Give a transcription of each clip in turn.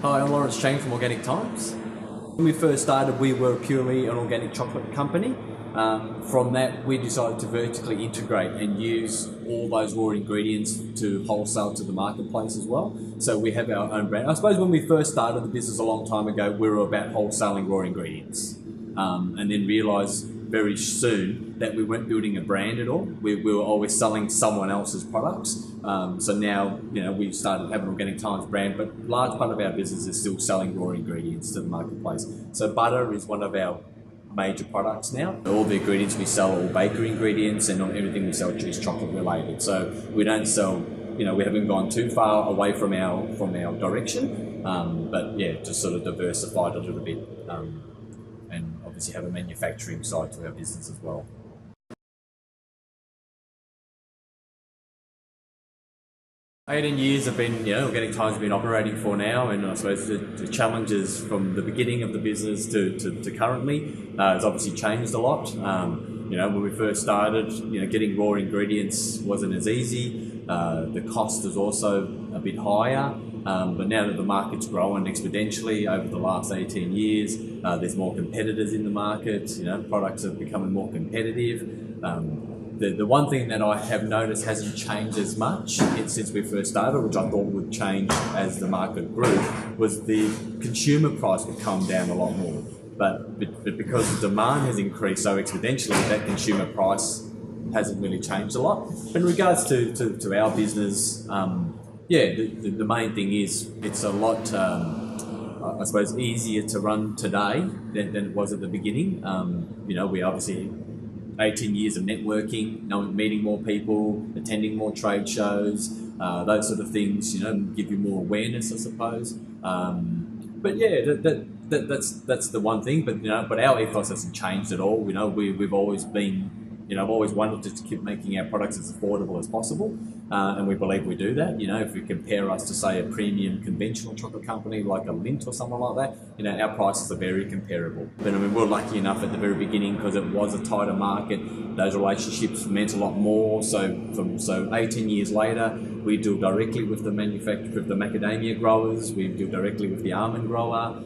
Hi, I'm Lawrence Chang from Organic Times. When we first started, we were purely an organic chocolate company. From that, we decided to vertically integrate and use all those raw ingredients to wholesale to the marketplace as well. So we have our own brand. I suppose when we first started the business a long time ago, we were about wholesaling raw ingredients, and then realised very soon that we weren't building a brand at all. We were always selling someone else's products. So now, we started having Organic Times brand, but a large part of our business is still selling raw ingredients to the marketplace. So butter is one of our major products now. All the ingredients we sell are all bakery ingredients, and not everything we sell is chocolate related. So we don't sell, we haven't gone too far away from our direction, but yeah, just sort of diversified a little bit, and obviously have a manufacturing side to our business as well. 18 years have been, Organic Times have been operating for now, and I suppose the challenges from the beginning of the business to currently has obviously changed a lot. When we first started, getting raw ingredients wasn't as easy. The cost is also a bit higher, but now that the market's grown exponentially over the last 18 years, there's more competitors in the market. Products are becoming more competitive. The one thing that I have noticed hasn't changed as much since we first started, which I thought would change as the market grew, was the consumer price would come down a lot more. But because the demand has increased so exponentially, that consumer price hasn't really changed a lot. But in regards to our business, the main thing is it's a lot, I suppose, easier to run today than it was at the beginning. We obviously 18 years of networking, meeting more people, attending more trade shows, those sort of things, give you more awareness, I suppose. But yeah, that's the one thing. But our ethos hasn't changed at all. We've always been, I've always wanted to keep making our products as affordable as possible, and we believe we do that. If we compare us to, say, a premium conventional chocolate company like a Lindt or someone like that, our prices are very comparable. But we're lucky enough at the very beginning, because it was a tighter market. Those relationships meant a lot more. So 18 years later, we deal directly with the manufacturer, with the macadamia growers. We deal directly with the almond grower.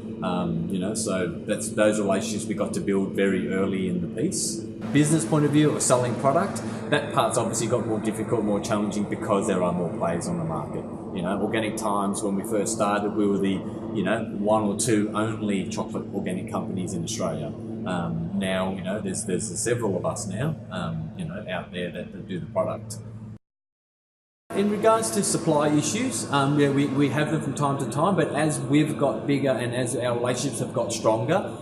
So that's those relationships we got to build very early in the piece. Business point of view, or selling product, that part's obviously got more difficult, more challenging, because there are more players on the market. Organic Times, when we first started, we were the one or two only chocolate organic companies in Australia. Now there's several of us now out there that do the product. In regards to supply issues, we have them from time to time, but as we've got bigger and as our relationships have got stronger,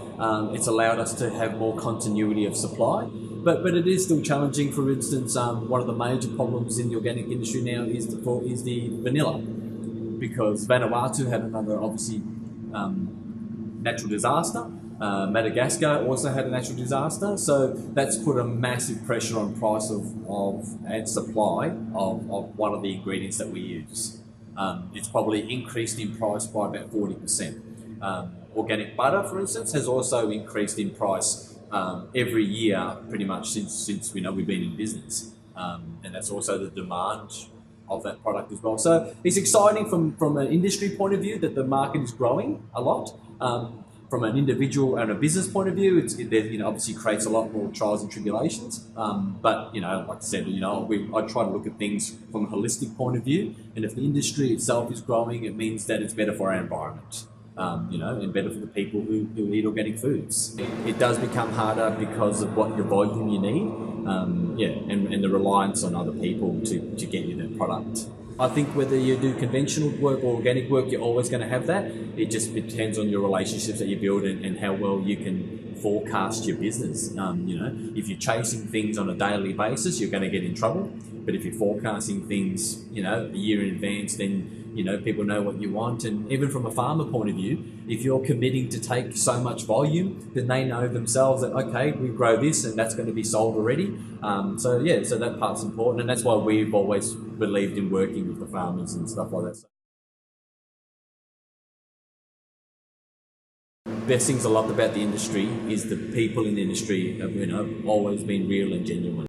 it's allowed us to have more continuity of supply. But it is still challenging. For instance, one of the major problems in the organic industry now is the vanilla, because Vanuatu had another, obviously, natural disaster. Madagascar also had a natural disaster, so that's put a massive pressure on price and supply of one of the ingredients that we use. It's probably increased in price by about 40%. Organic butter, for instance, has also increased in price every year, pretty much since we've been in business, and that's also the demand of that product as well. So it's exciting from an industry point of view that the market is growing a lot. From an individual and a business point of view, it obviously creates a lot more trials and tribulations. But like I said, I try to look at things from a holistic point of view. And if the industry itself is growing, it means that it's better for our environment, and better for the people who eat organic foods. It does become harder because of what your volume you need, and the reliance on other people to get you that product. I think whether you do conventional work or organic work, you're always going to have that. It just depends on your relationships that you build and how well you can forecast your business. If you're chasing things on a daily basis, you're going to get in trouble. But if you're forecasting things, a year in advance, then people know what you want. And even from a farmer point of view, if you're committing to take so much volume, then they know themselves that, okay, we grow this and that's going to be sold already. So that part's important, and that's why we've always believed in working with the farmers and stuff like that. Best things I loved about the industry is the people in the industry have always been real and genuine.